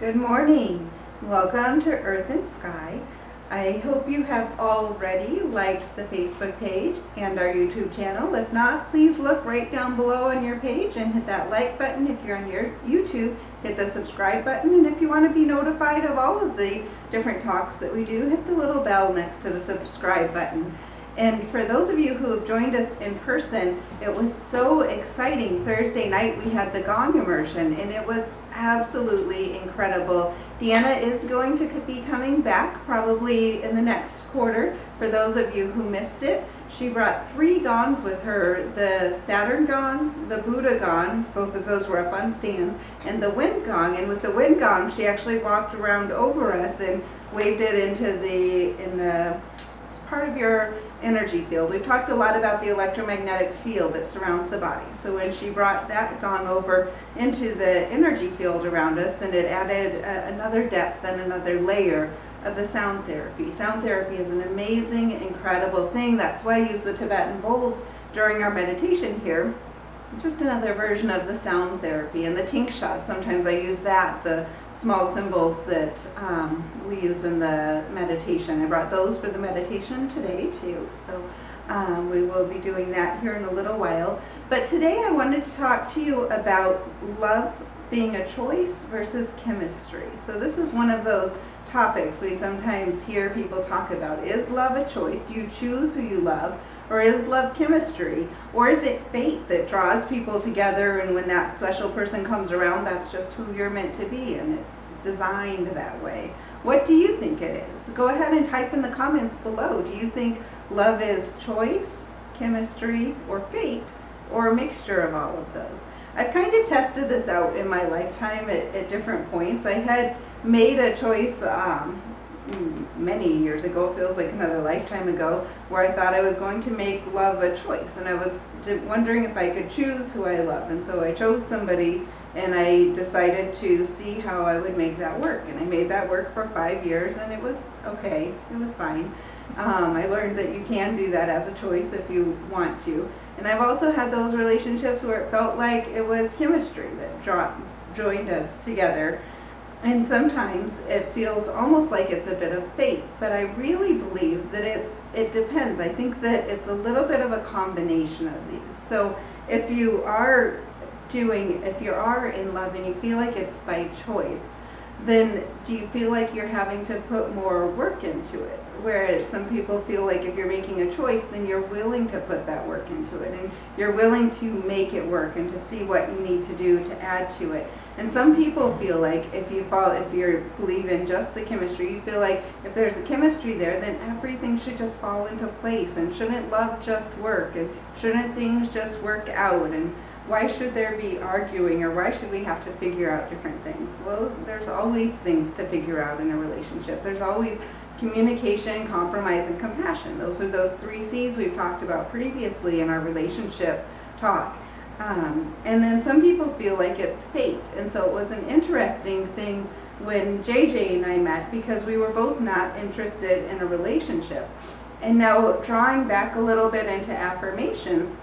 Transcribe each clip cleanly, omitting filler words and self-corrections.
Good morning. Welcome to Earth and Sky. I hope you have already liked the Facebook page and our YouTube channel. If not, please look right down below on your page and hit that like button. If you're on your YouTube, hit the subscribe button. And if you want to be notified of all of the different talks that we do, hit the little bell next to the subscribe button. And for those of you who have joined us in person, it was so exciting. Thursday night we had the gong immersion and it was absolutely incredible. Deanna is going to be coming back probably in the next quarter. For those of you who missed it, she brought 3 gongs with her, the Saturn gong, the Buddha gong, both of those were up on stands, and the wind gong. And with the wind gong, she actually walked around over us and waved it into the part of your energy field. We've talked a lot about the electromagnetic field that surrounds the body. So when she brought that gong over into the energy field around us, then it added another depth and another layer of the sound therapy. Sound therapy is an amazing, incredible thing. That's why I use the Tibetan bowls during our meditation here. Just another version of the sound therapy. And the tingsha, sometimes I use that, the small symbols that we use in the meditation. I brought those for the meditation today too, so we will be doing that here in a little while. But today I wanted to talk to you about love being a choice versus chemistry. So this is one of those topics we sometimes hear people talk about. Is love a choice? Do you choose who you love? Or is love chemistry? Or is it fate that draws people together, and when that special person comes around, that's just who you're meant to be, and it's designed that way? What do you think it is? Go ahead and type in the comments below. Do you think love is choice, chemistry, or fate, or a mixture of all of those? I've kind of tested this out in my lifetime at different points. I had made a choice many years ago, feels like another lifetime ago, where I thought I was going to make love a choice, and I was wondering if I could choose who I love. And so I chose somebody, and I decided to see how I would make that work, and I made that work for 5 years, and it was okay. It was fine. I learned that you can do that as a choice if you want to. And I've also had those relationships where it felt like it was chemistry that joined us together. And sometimes it feels almost like it's a bit of fate, but I really believe that it depends. I think that it's a little bit of a combination of these. So if you are in love and you feel like it's by choice, then do you feel like you're having to put more work into it? Whereas some people feel like if you're making a choice, then you're willing to put that work into it, and you're willing to make it work and to see what you need to do to add to it. And some people feel like if you believe in just the chemistry, you feel like if there's a chemistry there, then everything should just fall into place, and shouldn't love just work, and shouldn't things just work out, and why should there be arguing, or why should we have to figure out different things? Well, there's always things to figure out in a relationship. There's always communication, compromise, and compassion. Those are those 3 C's we've talked about previously in our relationship talk. And then some people feel like it's fate. And so it was an interesting thing when JJ and I met, because we were both not interested in a relationship. And now drawing back a little bit into affirmations,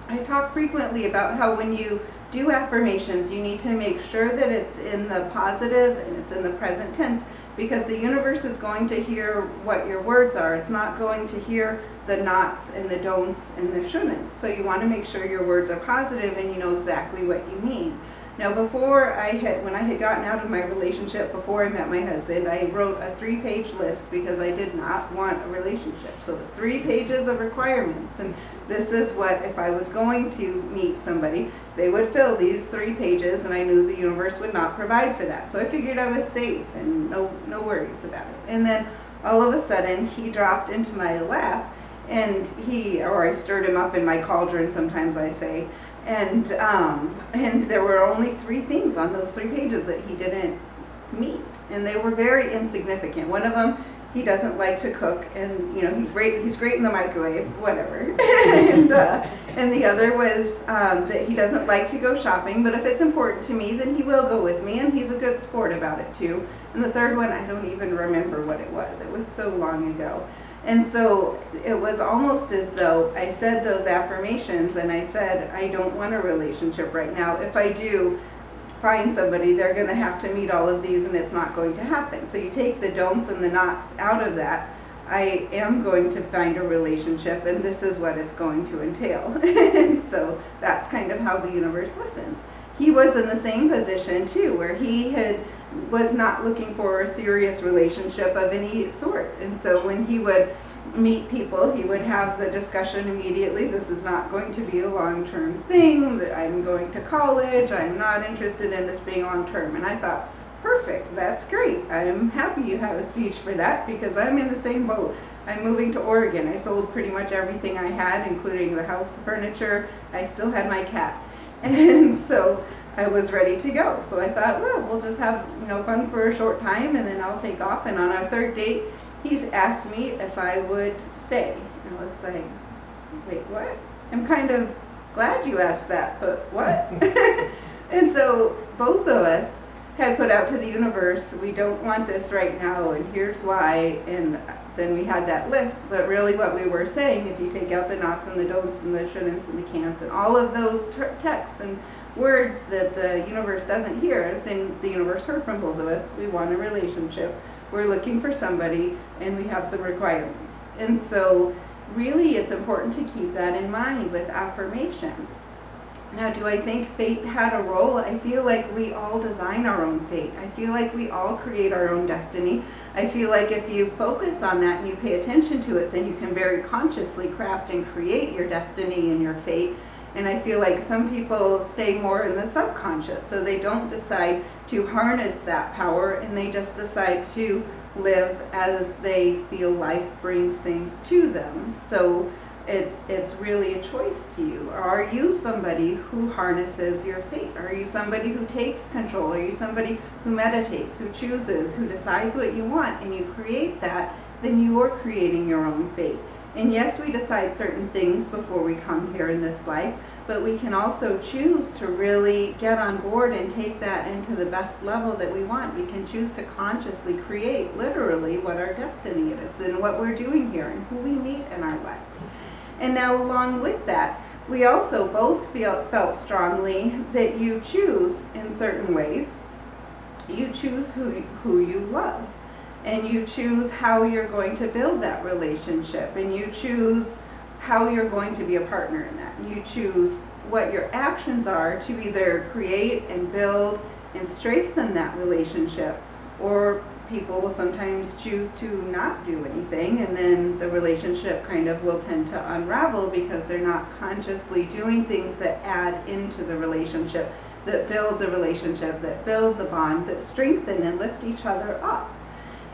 I talk frequently about how when you do affirmations, you need to make sure that it's in the positive and it's in the present tense, because the universe is going to hear what your words are. It's not going to hear the nots and the don'ts and the shouldn'ts. So you want to make sure your words are positive and you know exactly what you mean. Now, when I had gotten out of my relationship, before I met my husband, I wrote a 3-page list because I did not want a relationship. So it was 3 pages of requirements, and this is what, if I was going to meet somebody, they would fill these 3 pages, and I knew the universe would not provide for that. So I figured I was safe and no worries about it. And then all of a sudden, he dropped into my lap, and I stirred him up in my cauldron, sometimes I say, and there were only 3 things on those 3 pages that he didn't meet, and they were very insignificant. One of them, he doesn't like to cook, and he's great in the microwave, whatever. and the other was that he doesn't like to go shopping, but if it's important to me, then he will go with me, and he's a good sport about it too. And the third one, I don't even remember what it was. It was so long ago. And so it was almost as though I said those affirmations and I said, I don't want a relationship right now. If I do, find somebody, they're going to have to meet all of these and it's not going to happen. So you take the don'ts and the nots out of that. I am going to find a relationship and this is what it's going to entail. And so that's kind of how the universe listens. He was in the same position too, where he was not looking for a serious relationship of any sort. And so when he would meet people, he would have the discussion immediately. This is not going to be a long-term thing. I'm going to college. I'm not interested in this being long-term. And I thought, perfect, that's great. I'm happy you have a speech for that because I'm in the same boat. I'm moving to Oregon. I sold pretty much everything I had, including the house, the furniture. I still had my cat. And so I was ready to go. So I thought, well, we'll just have fun for a short time and then I'll take off. And on our third date, he's asked me if I would stay. And I was like, wait, what? I'm kind of glad you asked that, but what? And so both of us had put out to the universe, we don't want this right now, and here's why. And then we had that list, but really what we were saying, if you take out the nots and the don'ts and the shouldn'ts and the can'ts and all of those texts and words that the universe doesn't hear, then the universe heard from both of us. We want a relationship, we're looking for somebody, and we have some requirements. And so really it's important to keep that in mind with affirmations. Now, do I think fate had a role? I feel like we all design our own fate. I feel like we all create our own destiny. I feel like if you focus on that and you pay attention to it, then you can very consciously craft and create your destiny and your fate. And I feel like some people stay more in the subconscious, so they don't decide to harness that power and they just decide to live as they feel life brings things to them. So it's really a choice to you. Are you somebody who harnesses your fate? Are you somebody who takes control? Are you somebody who meditates, who chooses, who decides what you want and you create that? Then you are creating your own fate. And yes, we decide certain things before we come here in this life, but we can also choose to really get on board and take that into the best level that we want. We can choose to consciously create literally what our destiny is and what we're doing here and who we meet in our lives. And now along with that, we also both felt strongly that you choose in certain ways. You choose who you love. And you choose how you're going to build that relationship. And you choose how you're going to be a partner in that. And you choose what your actions are to either create and build and strengthen that relationship, or people will sometimes choose to not do anything, and then the relationship kind of will tend to unravel because they're not consciously doing things that add into the relationship, that build the relationship, that build the bond, that strengthen and lift each other up.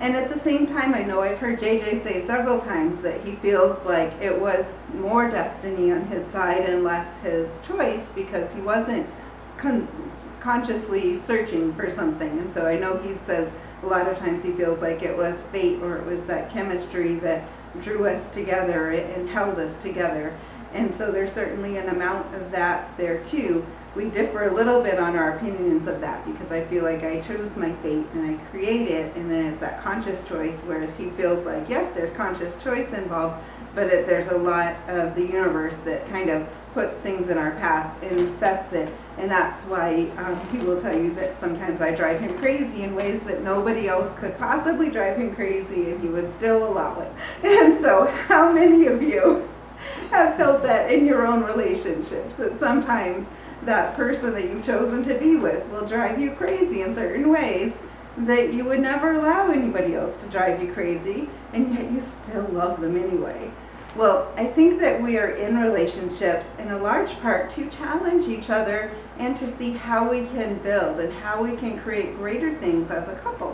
And at the same time, I know I've heard JJ say several times that he feels like it was more destiny on his side and less his choice because he wasn't consciously searching for something. And so I know he says a lot of times he feels like it was fate, or it was that chemistry that drew us together and held us together. And so there's certainly an amount of that there too. We differ a little bit on our opinions of that because I feel like I chose my fate and I create it, and then it's that conscious choice, whereas he feels like, yes, there's conscious choice involved, but there's a lot of the universe that kind of puts things in our path and sets it. And that's why he will tell you that sometimes I drive him crazy in ways that nobody else could possibly drive him crazy, and he would still allow it. And so how many of you have felt that in your own relationships, that sometimes that person that you've chosen to be with will drive you crazy in certain ways that you would never allow anybody else to drive you crazy, and yet you still love them anyway? Well, I think that we are in relationships in a large part to challenge each other and to see how we can build and how we can create greater things as a couple.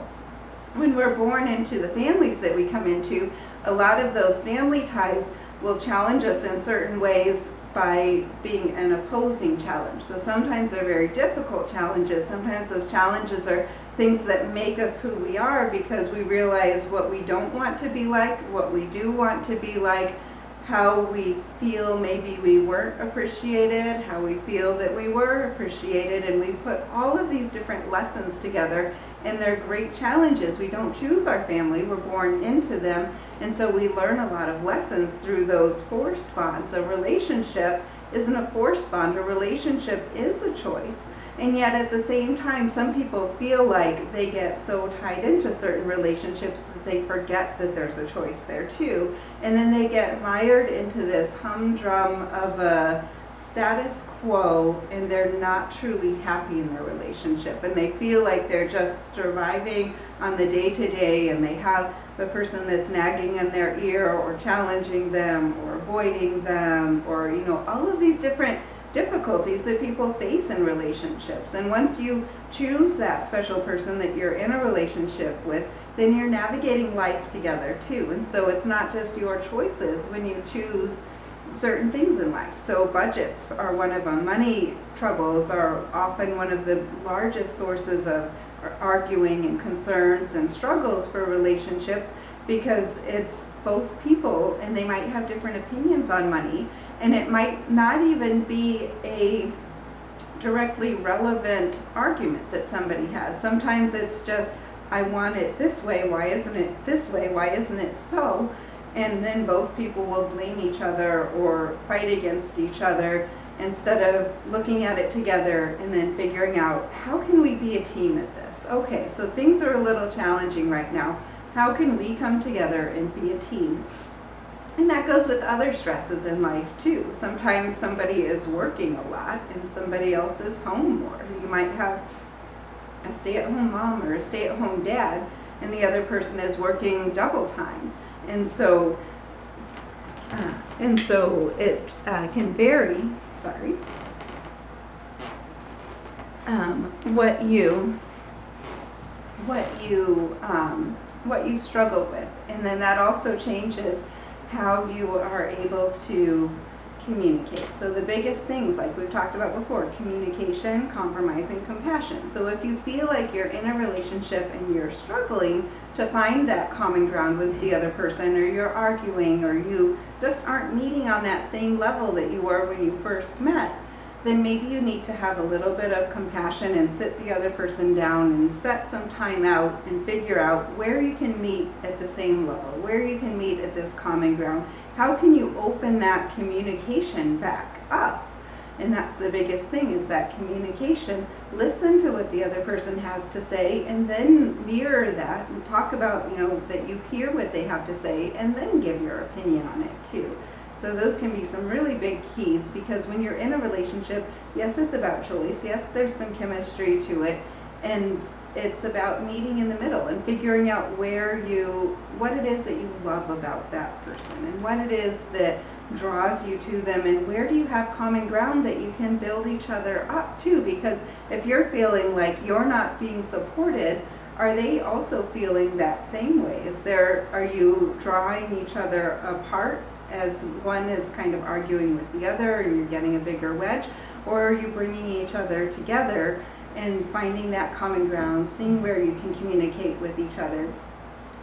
When we're born into the families that we come into, a lot of those family ties will challenge us in certain ways by being an opposing challenge. So sometimes they're very difficult challenges. Sometimes those challenges are things that make us who we are because we realize what we don't want to be like, what we do want to be like, how we feel maybe we weren't appreciated, how we feel that we were appreciated, and we put all of these different lessons together, and they're great challenges. We don't choose our family, we're born into them, and so we learn a lot of lessons through those forced bonds. A relationship isn't a forced bond. A relationship is a choice. And yet at the same time, some people feel like they get so tied into certain relationships that they forget that there's a choice there too. And then they get mired into this humdrum of a status quo, and they're not truly happy in their relationship. And they feel like they're just surviving on the day-to-day, and they have the person that's nagging in their ear or challenging them or avoiding them, or all of these different difficulties that people face in relationships. And once you choose that special person that you're in a relationship with, then you're navigating life together too. And so it's not just your choices when you choose certain things in life. So budgets are one of them. Money troubles are often one of the largest sources of arguing and concerns and struggles for relationships, because it's both people and they might have different opinions on money, and it might not even be a directly relevant argument that somebody has. Sometimes it's just, I want it this way, why isn't it this way, why isn't it so? And then both people will blame each other or fight against each other, instead of looking at it together and then figuring out, how can we be a team at this? Okay, so things are a little challenging right now. How can we come together and be a team? And that goes with other stresses in life too. Sometimes somebody is working a lot and somebody else is home more. You might have a stay-at-home mom or a stay-at-home dad, and the other person is working double time. And so it can vary. What you struggle with, and then that also changes how you are able to communicate. So the biggest things, like we've talked about before, communication, compromise, and compassion. So if you feel like you're in a relationship and you're struggling to find that common ground with the other person, or you're arguing, or you just aren't meeting on that same level that you were when you first met, then maybe you need to have a little bit of compassion and sit the other person down and set some time out and figure out where you can meet at the same level, where you can meet at this common ground. How can you open that communication back up? And that's the biggest thing, is that communication. Listen to what the other person has to say, and then mirror that and talk about, that you hear what they have to say, and then give your opinion on it too. So those can be some really big keys, because when you're in a relationship, yes, it's about choice. Yes, there's some chemistry to it, and it's about meeting in the middle and figuring out what it is that you love about that person, and what it is that draws you to them, and where do you have common ground that you can build each other up to. Because if you're feeling like you're not being supported, are they also feeling that same way? Are you drawing each other apart, as one is kind of arguing with the other and you're getting a bigger wedge? Or are you bringing each other together and finding that common ground, seeing where you can communicate with each other?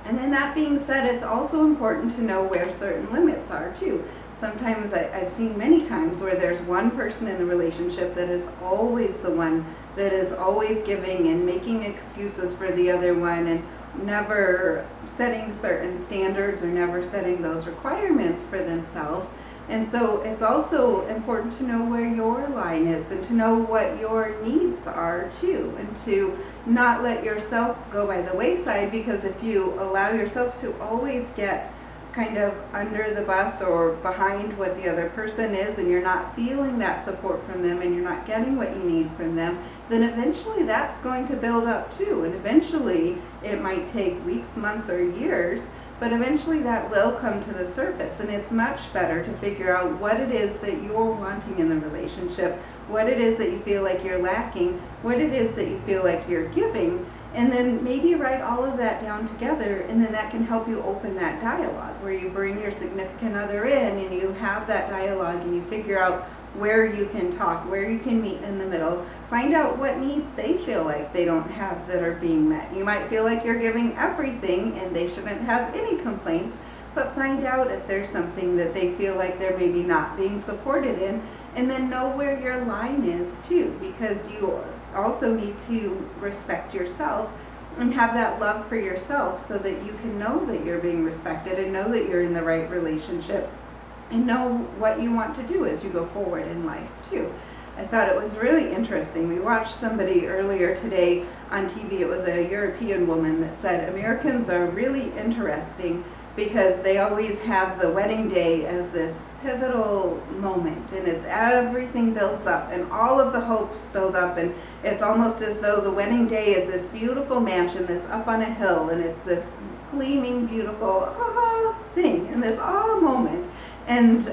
And then that being said, it's also important to know where certain limits are too. Sometimes I've seen many times where there's one person in the relationship that is always the one that is always giving and making excuses for the other one, and never setting certain standards or never setting those requirements for themselves. And so it's also important to know where your line is, and to know what your needs are too, and to not let yourself go by the wayside. Because if you allow yourself to always get kind of under the bus or behind what the other person is, and you're not feeling that support from them, and you're not getting what you need from them, then eventually that's going to build up too. And eventually it might take weeks, months, or years, but eventually that will come to the surface. And it's much better to figure out what it is that you're wanting in the relationship, what it is that you feel like you're lacking, what it is that you feel like you're giving, and then maybe write all of that down together. And then that can help you open that dialogue, where you bring your significant other in and you have that dialogue, and you figure out where you can talk, where you can meet in the middle. Find out what needs they feel like they don't have that are being met. You might feel like you're giving everything and they shouldn't have any complaints, but find out if there's something that they feel like they're maybe not being supported in, and then know where your line is too, because you also need to respect yourself and have that love for yourself, so that you can know that you're being respected and know that you're in the right relationship. and know what you want to do as you go forward in life too. I thought it was really interesting. We watched somebody earlier today on TV. It was a European woman that said Americans are really interesting because they always have the wedding day as this pivotal moment, and it's everything builds up and all of the hopes build up, and it's almost as though the wedding day is this beautiful mansion that's up on a hill, and it's this gleaming beautiful thing and this moment, and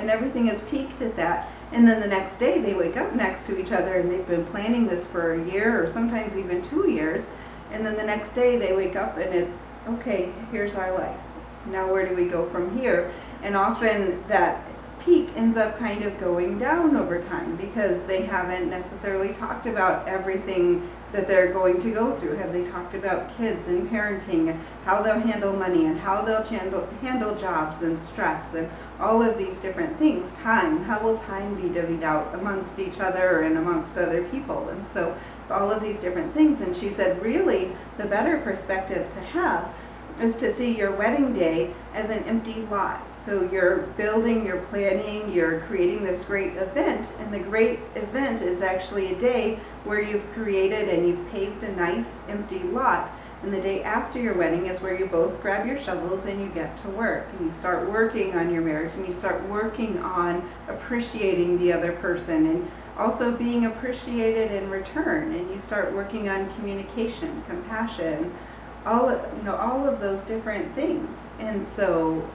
everything is peaked at that. And then the next day they wake up next to each other, and they've been planning this for a year or sometimes even 2 years. And then the next day they wake up and it's, okay, here's our life. Now where do we go from here? And often that peak ends up kind of going down over time because they haven't necessarily talked about everything that they're going to go through. Have they talked about kids and parenting and how they'll handle money and how they'll handle jobs and stress and all of these different things? Time, how will time be divvied out amongst each other and amongst other people? And so it's all of these different things. And she said really the better perspective to have is to see your wedding day as an empty lot. So you're building, you're planning, you're creating this great event, and the great event is actually a day where you've created and you've paved a nice empty lot. And the day after your wedding is where you both grab your shovels and you get to work, and you start working on your marriage, and you start working on appreciating the other person and also being appreciated in return, and you start working on communication, compassion, all of those different things, and so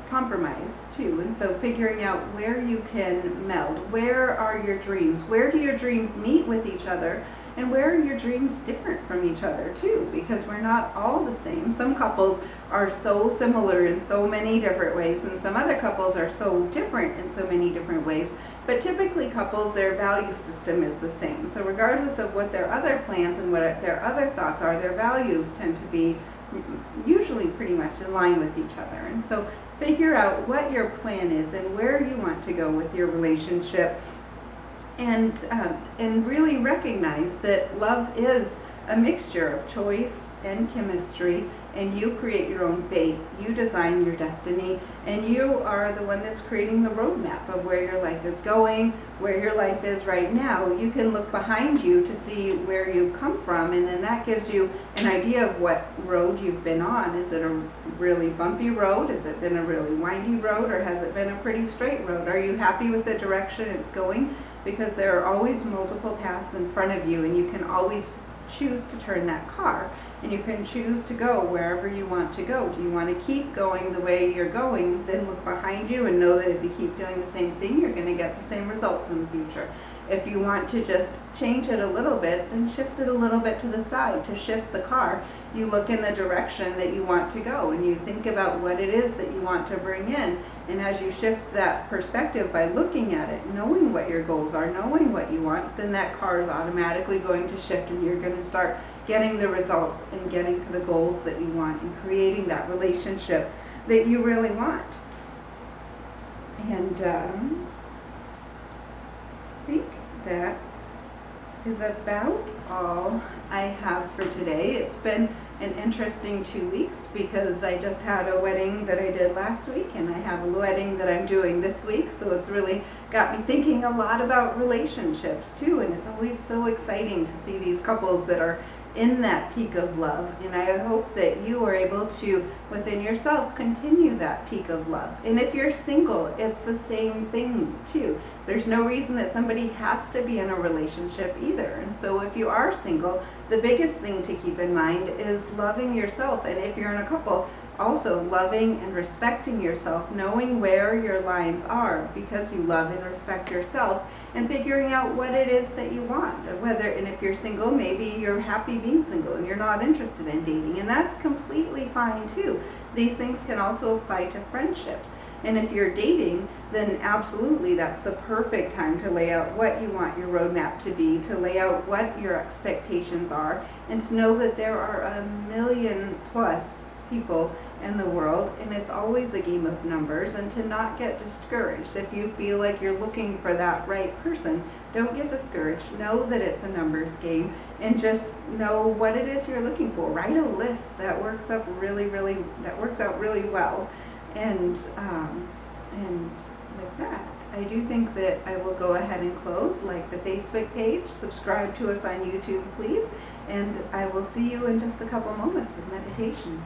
compromise too. And so figuring out where you can meld, where are your dreams, where do your dreams meet with each other, and where are your dreams different from each other too, because we're not all the same. Some couples are so similar in so many different ways, and some other couples are so different in so many different ways. But typically couples, their value system is the same. So regardless of what their other plans and what their other thoughts are, their values tend to be usually pretty much in line with each other. And so figure out what your plan is and where you want to go with your relationship, and really recognize that love is a mixture of choice and chemistry, and you create your own fate, you design your destiny, and you are the one that's creating the roadmap of where your life is going, where your life is right now. You can look behind you to see where you've come from, and then that gives you an idea of what road you've been on. Is it a really bumpy road? Has it been a really windy road? Or has it been a pretty straight road? Are you happy with the direction it's going? Because there are always multiple paths in front of you, and you can always choose to turn that car, and you can choose to go wherever you want to go. Do you want to keep going the way you're going? Then look behind you and know that if you keep doing the same thing, you're going to get the same results in the future. If you want to just change it a little bit, then shift it a little bit to the side to shift the car. You look in the direction that you want to go, and you think about what it is that you want to bring in. And as you shift that perspective by looking at it, knowing what your goals are, knowing what you want, then that car is automatically going to shift, and you're going to start getting the results and getting to the goals that you want and creating that relationship that you really want. And I think that is about all I have for today. It's been an interesting 2 weeks because I just had a wedding that I did last week, and I have a wedding that I'm doing this week, so it's really got me thinking a lot about relationships too, and it's always so exciting to see these couples that are in that peak of love. And I hope that you are able to, within yourself, continue that peak of love. And if you're single, it's the same thing too. There's no reason that somebody has to be in a relationship either. And so if you are single, the biggest thing to keep in mind is loving yourself. And if you're in a couple, also loving and respecting yourself, knowing where your lines are because you love and respect yourself, and figuring out what it is that you want. And if you're single, maybe you're happy being single and you're not interested in dating, and that's completely fine too. These things can also apply to friendships. And if you're dating, then absolutely that's the perfect time to lay out what you want your roadmap to be, to lay out what your expectations are, and to know that there are 1 million plus people in the world, and it's always a game of numbers, and to not get discouraged. If you feel like you're looking for that right person, don't get discouraged. Know that it's a numbers game, and just know what it is you're looking for. Write a list that works out really well, and And with that, I do think that I will go ahead and close. Like the Facebook page, subscribe to us on YouTube, please, and I will see you in just a couple moments with meditation.